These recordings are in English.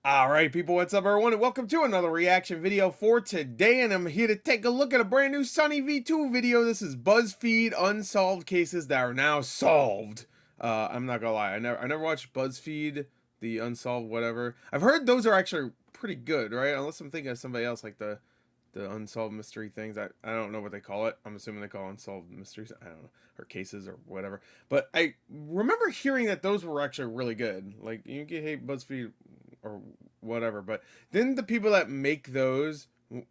Alright people, what's up everyone, and welcome to another reaction video for today, and I'm here to take a look at a brand new SunnyV2 video. This is Buzzfeed Unsolved Cases That Are Now Solved. I'm not gonna lie, I never watched Buzzfeed, the Unsolved whatever. I've heard those are actually pretty good, right? Unless I'm thinking of somebody else, like the unsolved mystery things. I don't know what they call it. I'm assuming they call unsolved mysteries. I don't know, or cases or whatever. But I remember hearing that those were actually really good. Like, you can hate BuzzFeed or whatever, but didn't the people that make those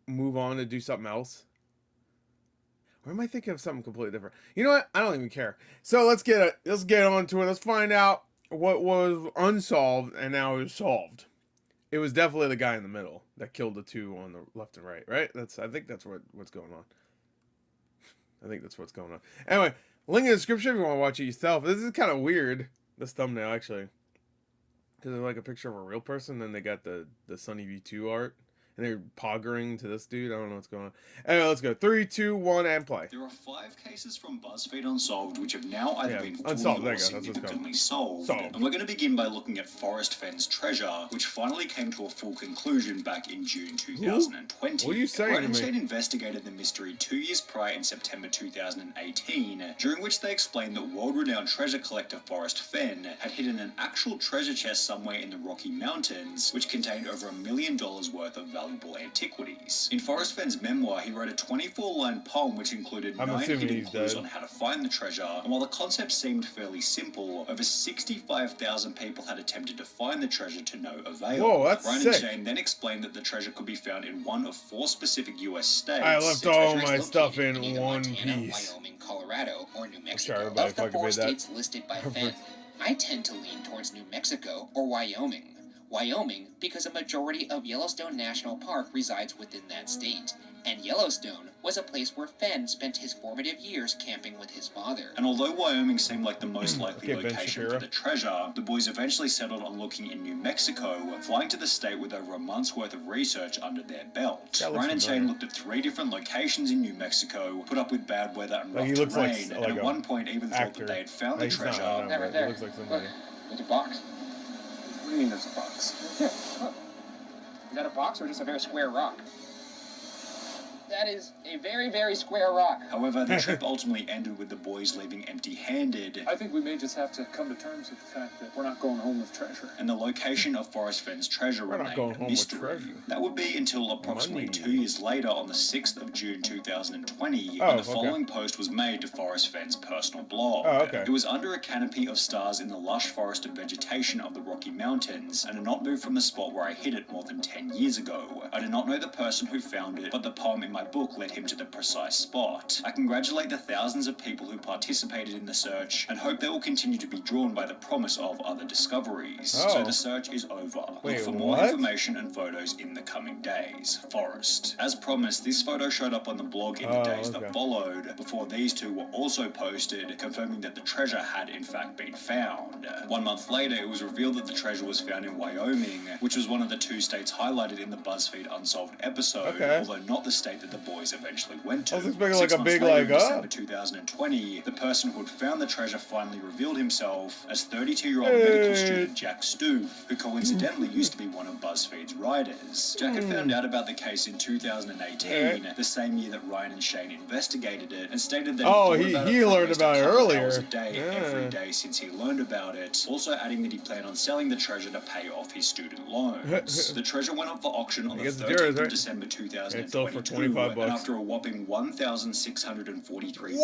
move on to do something else? Or am I thinking of something completely different? You know what? I don't even care. So let's get on to it. Let's find out what was unsolved and now is solved. It was definitely the guy in the middle that killed the two on the left and right, right? I think that's what's going on. I think that's what's going on. Anyway, link in the description if you want to watch it yourself. This is kind of weird, this thumbnail, actually. Because it's like a picture of a real person, then they got the SunnyV2 art. And they're poggering to this dude. I don't know what's going on. Anyway, let's go. 3, 2, 1, and play. There are 5 cases from Buzzfeed Unsolved which have now either been fully or significantly solved. And we're going to begin by looking at Forrest Fenn's treasure, which finally came to a full conclusion back in June 2020. What are you saying to me? Shane investigated the mystery 2 years prior in September 2018, during which they explained that world-renowned treasure collector Forrest Fenn had hidden an actual treasure chest somewhere in the Rocky Mountains, which contained over $1 million worth of valuable antiquities. In Forrest Fenn's memoir, he wrote a 24-line poem which included 9 hidden clues on how to find the treasure, and while the concept seemed fairly simple, over 65,000 people had attempted to find the treasure to no avail. Whoa, that's Ryan sick. and Shane then explained that the treasure could be found in one of 4 specific US states. I left all my stuff in one Montana, piece. Wyoming, Colorado, or New Mexico. Sorry, Of the 4 states listed by Fenn, I tend to lean towards New Mexico or Wyoming. Wyoming, because a majority of Yellowstone National Park resides within that state, and Yellowstone was a place where Fenn spent his formative years camping with his father. And although Wyoming seemed like the most likely location for the treasure, the boys eventually settled on looking in New Mexico, flying to the state with over a month's worth of research under their belt. Ryan and Shane looked at 3 different locations in New Mexico, put up with bad weather and rough terrain, and at one point even thought that they had found the treasure. There. Look, there's a box. What do you mean there's a box? Here, look. Is that a box or just a very square rock? That is a very, very square rock. However, the trip ultimately ended with the boys leaving empty-handed. I think we may just have to come to terms with the fact that we're not going home with treasure. And the location of Forrest Fenn's treasure remained a mystery. That would be until approximately 2 years later, on the 6th of June 2020, when the following post was made to Forrest Fenn's personal blog. It was under a canopy of stars in the lush forested vegetation of the Rocky Mountains, and had not moved from the spot where I hid it more than 10 years ago. I do not know the person who found it, but the poem in my book led him to the precise spot. I congratulate the thousands of people who participated in the search, and hope they will continue to be drawn by the promise of other discoveries. So the search is over. Look for more information and photos in the coming days. Forrest. As promised, this photo showed up on the blog in the days that followed, before these two were also posted, confirming that the treasure had in fact been found. 1 month later, it was revealed that the treasure was found in Wyoming, which was one of the 2 states highlighted in the Buzzfeed Unsolved episode, although not the state that the boys eventually went to. 6 months later, in December 2020, the person who had found the treasure finally revealed himself as 32-year-old medical student Jack Stoof, who coincidentally used to be one of Buzzfeed's writers. Jack had found out about the case in 2018, the same year that Ryan and Shane investigated it, and stated that he learned about it earlier. Every day since he learned about it, also adding that he planned on selling the treasure to pay off his student loans. The treasure went up for auction on the 13th of December 2022, and after a whopping 1,643 bids,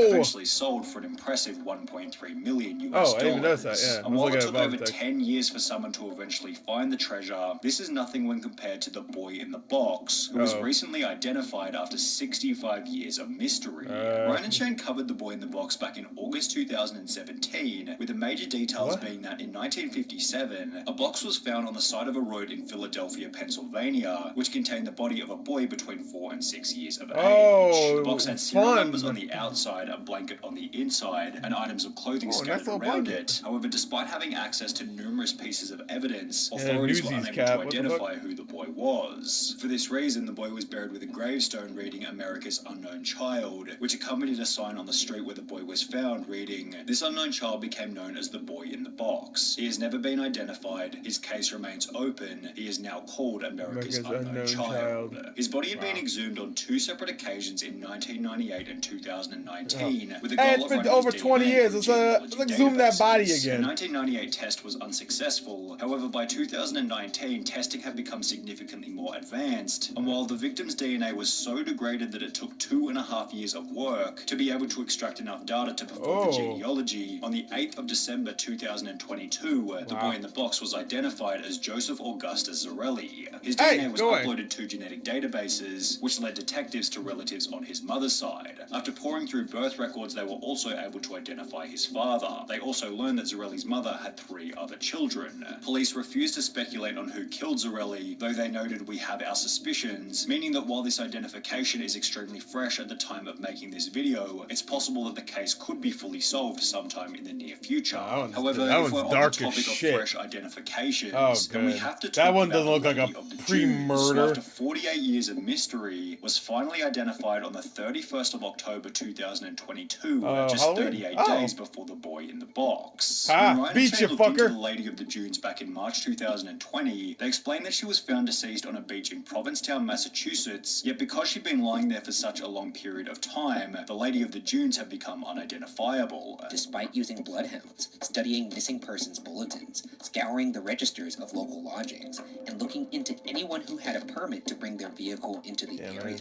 eventually sold for an impressive 1.3 million US dollars. I even noticed that, And while it took over 10 years for someone to eventually find the treasure, this is nothing when compared to the boy in the box, who was recently identified after 65 years of mystery. Ryan and Shane covered the boy in the box back in August 2017, with the major details being that in 1957, a box was found on the side of a road in Philadelphia, Pennsylvania, which contained the body of a boy between 4 4 and 6 years of age. Oh, The box had serial fun. numbers on the outside, a blanket on the inside, and items of clothing scattered around it. However, despite having access to numerous pieces of evidence, authorities were unable to identify who the boy was. For this reason, the boy was buried with a gravestone reading America's Unknown Child, which accompanied a sign on the street where the boy was found reading, "This unknown child became known as the boy in the box. He has never been identified. His case remains open. He is now called America's Unknown Child." His body had been exhumed on 2 separate occasions in 1998 and 2019, with a goal it's been over 20 years. Let's exhume that body again. The 1998 test was unsuccessful. However, by 2019, testing had become significantly more advanced, and while the victim's DNA was so degraded that it took 2.5 years of work to be able to extract enough data to perform the genealogy, on the 8th of December 2022, the boy in the box was identified as Joseph Augustus Zarelli. His DNA was uploaded to genetic databases, which led detectives to relatives on his mother's side. After pouring through birth records, they were also able to identify his father. They also learned that Zarelli's mother had 3 other children. Police refused to speculate on who killed Zarelli, though they noted, "We have our suspicions," meaning that while this identification is extremely fresh at the time of making this video, it's possible that the case could be fully solved sometime in the near future. However, if we're on the topic of fresh identifications, then we have to talk that one about doesn't look like a pre-murder. After 48 years of mystery, was finally identified on the 31st of October 2022, just 38 days before the boy in the box. When Ryan and Shane looked into the Lady of the Dunes back in March 2020, they explained that she was found deceased on a beach in Provincetown, Massachusetts, yet because she'd been lying there for such a long period of time, the Lady of the Dunes had become unidentifiable. Despite using bloodhounds, studying missing persons bulletins, scouring the registers of local lodgings, and looking into anyone who had a permit to bring their vehicle into the area,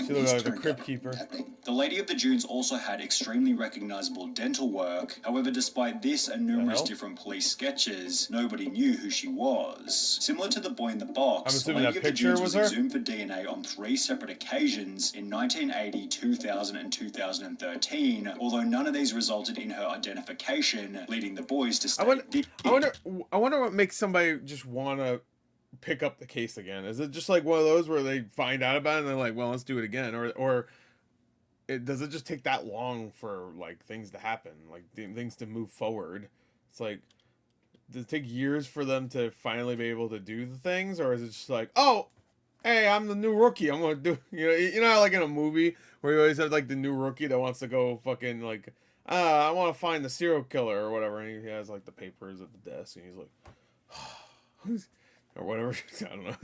she looked like the crypt keeper. The Lady of the Dunes also had extremely recognizable dental work. However, despite this and numerous different police sketches, nobody knew who she was. Similar to the boy in the box, the Lady of the Dunes was exhumed for DNA on 3 separate occasions in 1980, 2000, and 2013, although none of these resulted in her identification, leading the boys to stay I wonder what makes somebody just want to pick up the case again. Is it just like one of those where they find out about it and they're like, well, let's do it again, or does it just take that long for like things to happen, like things to move forward? It's like, does it take years for them to finally be able to do the things, or is it just like, oh, hey, I'm the new rookie, I'm gonna do, you know how like in a movie where you always have like the new rookie that wants to go fucking like, I want to find the serial killer or whatever, and he has like the papers at the desk and he's like, who's, or whatever. I don't know.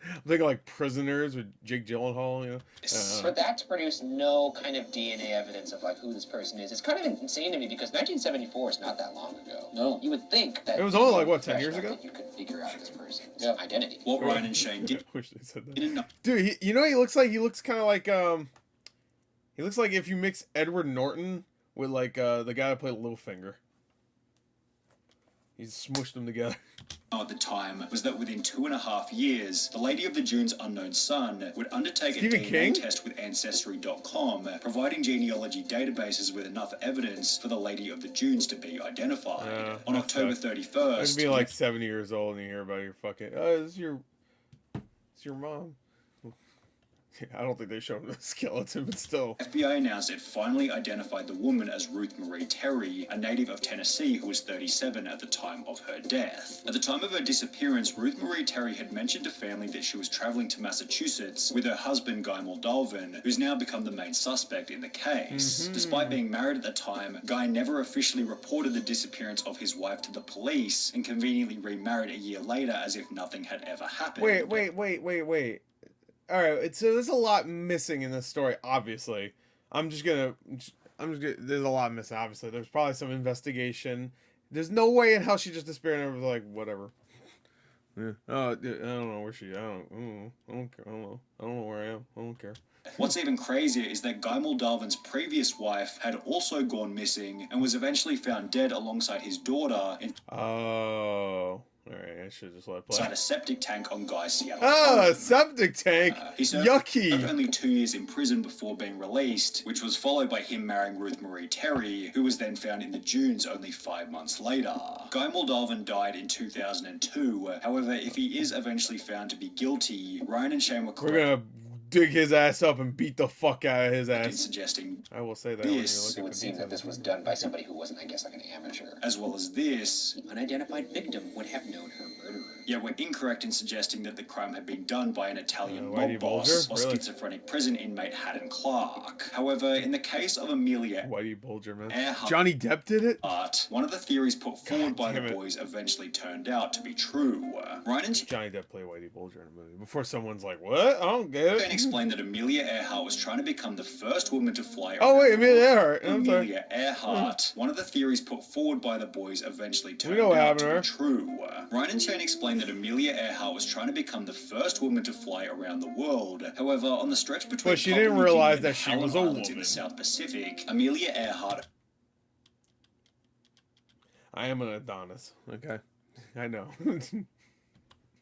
I'm thinking like Prisoners with Jake Gyllenhaal, you know. For that to produce no kind of DNA evidence of like who this person is, it's kind of insane to me because 1974 is not that long ago. No. You would think that it was only like what, 10 years ago? You could figure out this person's identity. What Ryan and Shane did. I wish they said that. Dude, you know what he looks like? He looks kind of like he looks like if you mix Edward Norton with like the guy that played Littlefinger. He's smushed them together. At the time was that within 2.5 years, the Lady of the Dunes' unknown son would undertake a DNA test with Ancestry.com, providing genealogy databases with enough evidence for the Lady of the Dunes to be identified. On October 31st... I'd be like 70 years old and you hear about your fucking... it's your mom. I don't think they showed him the skeleton, but still. FBI announced it finally identified the woman as Ruth Marie Terry, a native of Tennessee who was 37 at the time of her death. At the time of her disappearance, Ruth Marie Terry had mentioned to family that she was traveling to Massachusetts with her husband Guy Moldalvin, who's now become the main suspect in the case. Despite being married at the time, Guy never officially reported the disappearance of his wife to the police and conveniently remarried a year later as if nothing had ever happened. Wait. All right, so there's a lot missing in this story, obviously. There's a lot missing, obviously. There's probably some investigation. There's no way in hell she just disappeared and was like, whatever. Yeah. I don't know where she, I don't care. I don't know where I am. I don't care. What's even crazier is that Guy Moldalvin's previous wife had also gone missing and was eventually found dead alongside his daughter in Alright, I should just let it play. Inside a septic tank on Guy's Seattle home. Septic tank! He served Yucky! only 2 years in prison before being released, which was followed by him marrying Ruth Marie Terry, who was then found in the dunes only 5 months later. Guy Moldalvin died in 2002. However, if he is eventually found to be guilty, Ryan and Shane were correct. We're gonna dig his ass up and beat the fuck out of his ass. Suggesting I will say that this It would seem that this was done by somebody who wasn't, I guess, like an amateur. as well as this. The unidentified victim would have known her murderer. Yet we're incorrect in suggesting that the crime had been done by an Italian Whitey mob boss Bulger? or Really? schizophrenic prison inmate Haddon Clark. However, in the case of Amelia Whitey Bulger, man. Earhart, Johnny Depp did it? one of the theories put forward by the damn it. boys eventually turned out to be true. Ryan Johnny Depp played Whitey Bulger in a movie. Before someone's like, what? I don't get and it. explained that Amelia Earhart was trying to become the first woman to fly Oh, wait, around the Amelia world. Earhart. I'm sorry. Amelia Earhart. One of the theories put forward by the boys eventually turned know what out happened to to be true. Ryan and Shane explained that Amelia Earhart was trying to become the first woman to fly around the world. However, on the stretch between But she Papua didn't New realize Guinea that and she Howland was a Islands in woman. the South Pacific, Amelia Earhart I am an Adonis. Okay. I know.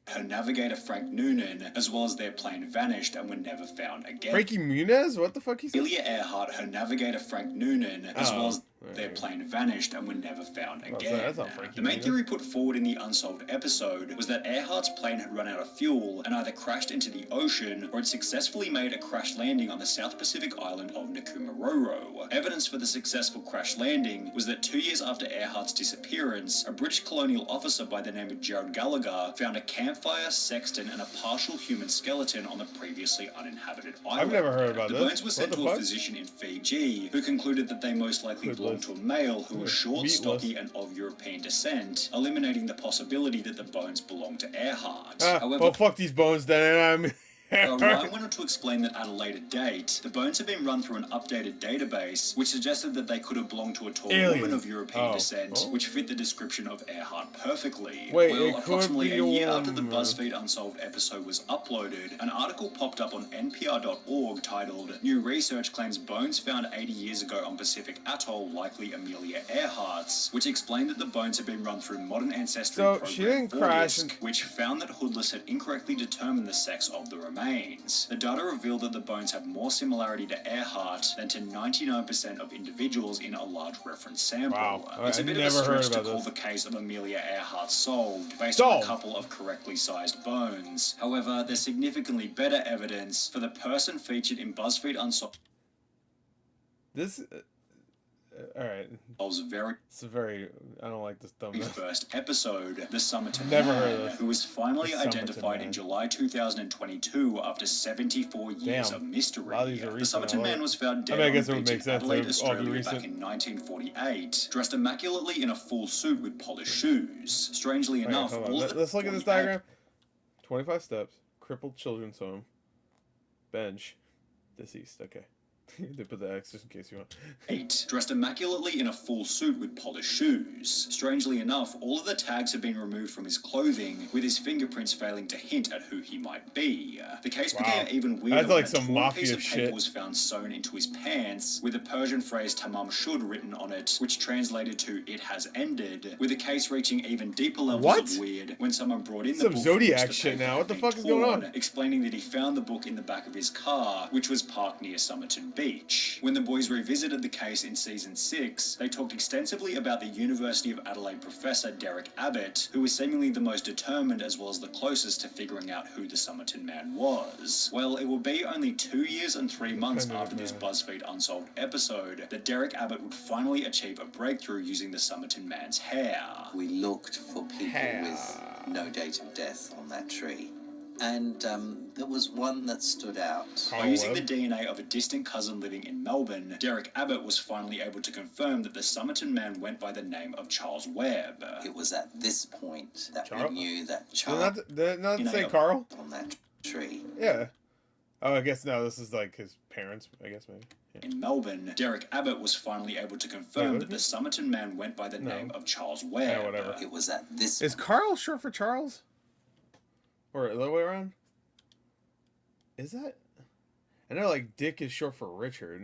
her navigator Frank Noonan, as well as their plane vanished and were never found again. Frankie Muniz? What the fuck he said? Amelia Earhart, her navigator Frank Noonan, as well as their okay. plane vanished and were never found Oh, so again. that's not Frankie The main Muniz. theory put forward in the Unsolved episode was that Earhart's plane had run out of fuel and either crashed into the ocean or had successfully made a crash landing on the South Pacific island of Nkumaroro. Evidence for the successful crash landing was that 2 years after Earhart's disappearance, a British colonial officer by the name of Gerald Gallagher found a campfire, sextant, and a partial human skeleton on the previously uninhabited island. I've never heard about the this. bones were sent What the to a fuck? physician in Fiji, who concluded that they most likely belonged to a male who was short, Meatless. stocky, and of European descent, eliminating the possibility that the bones belonged to Earhart. However, well, fuck these bones then. Ryan went on to explain that at a later date, the bones have been run through an updated database, which suggested that they could have belonged to a tall Alien. woman of European descent, Oh. which fit the description of Earhart perfectly. Wait, it well, could approximately be a a year after the woman. Buzzfeed Unsolved episode was uploaded, an article popped up on NPR.org titled, "New Research Claims Bones Found 80 Years Ago on Pacific Atoll Likely Amelia Earhart's," which explained that the bones had been run through modern ancestry So, program she didn't crash Voyage, which found that Hoodless had incorrectly determined the sex of the remains. The data revealed that the bones have more similarity to Earhart than to 99% of individuals in a large reference sample. Wow. It's a I've bit of a never heard stretch to about call this. the case of Amelia Earhart solved based on a Solved. couple of correctly sized bones. However, there's significantly better evidence for the person featured in Buzzfeed Unsolved's This. Alright. very It's a very. I don't like this thumbnail. first episode, the Somerton Never Man, heard of this. who was finally The Somerton identified Man. in July 2022 after 74 years Damn. of mystery. A lot of these are The recent, Somerton I love Man it. was found dead I on guess a it would beach make in sense. Adelaide, They'd all be Australia recent. back in 1948, dressed immaculately in a full suit with polished shoes. Strangely Alright, enough, hold on. all of Let's look at this diagram. 25 steps. Crippled children's home. Bench. Deceased. Okay. They put the X just in case you want. 8, dressed immaculately in a full suit with polished shoes. Strangely enough, all of the tags have been removed from his clothing, with his fingerprints failing to hint at who he might be. The case Wow. became even weirder That's like when a some torn mafia piece of paper shit. was found sewn into his pants, with the Persian phrase "tamam shud" written on it, which translated to "it has ended," with the case reaching even deeper levels What? of weird when someone brought in Some the book Zodiac from which the shit paper now. had What the been fuck is going torn, on? explaining that he found the book in the back of his car, which was parked near Somerton Beach. When the boys revisited the case in season 6, they talked extensively about the University of Adelaide professor Derek Abbott, who was seemingly the most determined as well as the closest to figuring out who the Somerton Man was. Well, it will be only 2 years and 3 months after this BuzzFeed Unsolved episode that Derek Abbott would finally achieve a breakthrough using the Somerton Man's hair. We looked for people with no date of death on that tree. And there was one that stood out. By using the DNA of a distant cousin living in Melbourne, Derek Abbott was finally able to confirm that the Somerton Man went by the name of Charles Webb. It was at this point that Charles? we knew that Did Charles not You know, say Carl? on that tree. Yeah. Oh, I guess no. This is like his parents. I guess maybe. Yeah. In Melbourne, Derek Abbott was finally able to confirm that the Somerton Man went by the name of Charles Webb. Yeah, whatever. It was at this Is Carl short for Charles? Or the other way around? Is that? I know like Dick is short for Richard,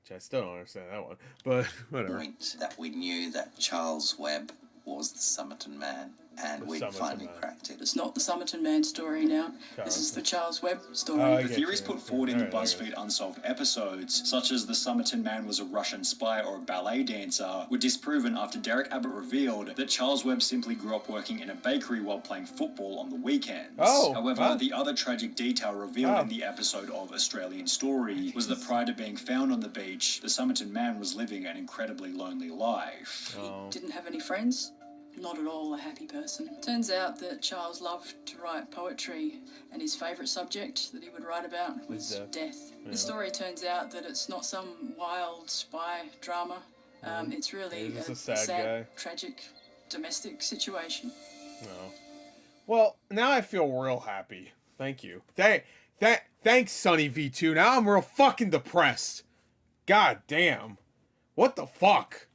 which I still don't understand that one. But whatever. point that we knew that Charles Webb was the Somerton Man. and we finally cracked it. It's not the Somerton Man story now. This is the Charles Webb story. The theories put forward in the Buzzfeed Unsolved episodes, such as the Somerton Man was a Russian spy or a ballet dancer, were disproven after Derek Abbott revealed that Charles Webb simply grew up working in a bakery while playing football on the weekends. However, the other tragic detail revealed in the episode of Australian Story was that prior to being found on the beach, the Somerton Man was living an incredibly lonely life. He didn't have any friends. Not at all a happy person. Turns out that Charles loved to write poetry, and his favourite subject that he would write about was death. Yeah. The story turns out that it's not some wild spy drama. It's really a sad tragic domestic situation. No. Well, now I feel real happy. Thank you. Thanks, SunnyV2. Now I'm real fucking depressed. God damn. What the fuck?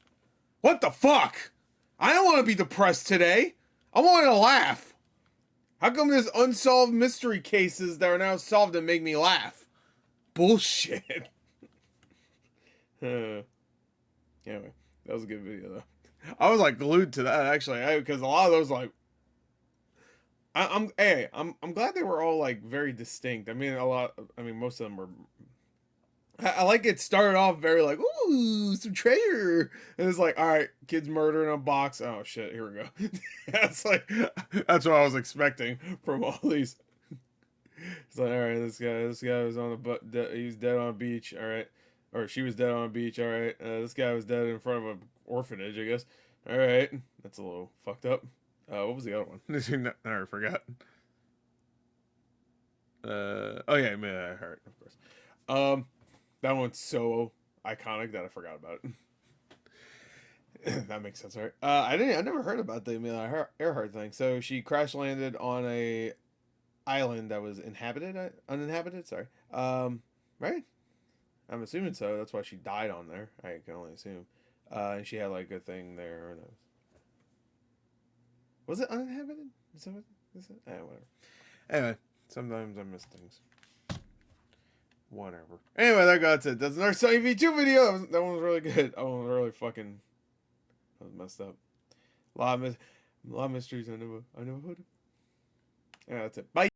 What the fuck? I don't want to be depressed today. I want to laugh. How come there's unsolved mystery cases that are now solved and make me laugh? Bullshit. Anyway, that was a good video though. I was like glued to that actually, because a lot of those like, I'm glad they were all like very distinct. I mean, most of them were. I like it started off very like, ooh, some treasure. And it's like, all right, kids murder in a box. Oh shit, here we go. That's what I was expecting from all these. It's like, all right, this guy was on he was dead on a beach. All right. Or she was dead on a beach. All right. This guy was dead in front of an orphanage, I guess. All right. That's a little fucked up. What was the other one? I already forgot. Oh yeah, Earhart, of course. That one's so iconic that I forgot about it. That makes sense, right? I never heard about the Amelia Earhart thing. So she crash landed on a island that was uninhabited. Sorry. Right? I'm assuming so. That's why she died on there. I can only assume. And she had like a thing there. Was it uninhabited? Is it? Whatever. Anyway, sometimes I miss things. Whatever. Anyway, that's it. That's another SunnyV2 video. That one was really good. That one was really fucking. That was messed up. A lot of mysteries I never heard of. Yeah, that's it. Bye.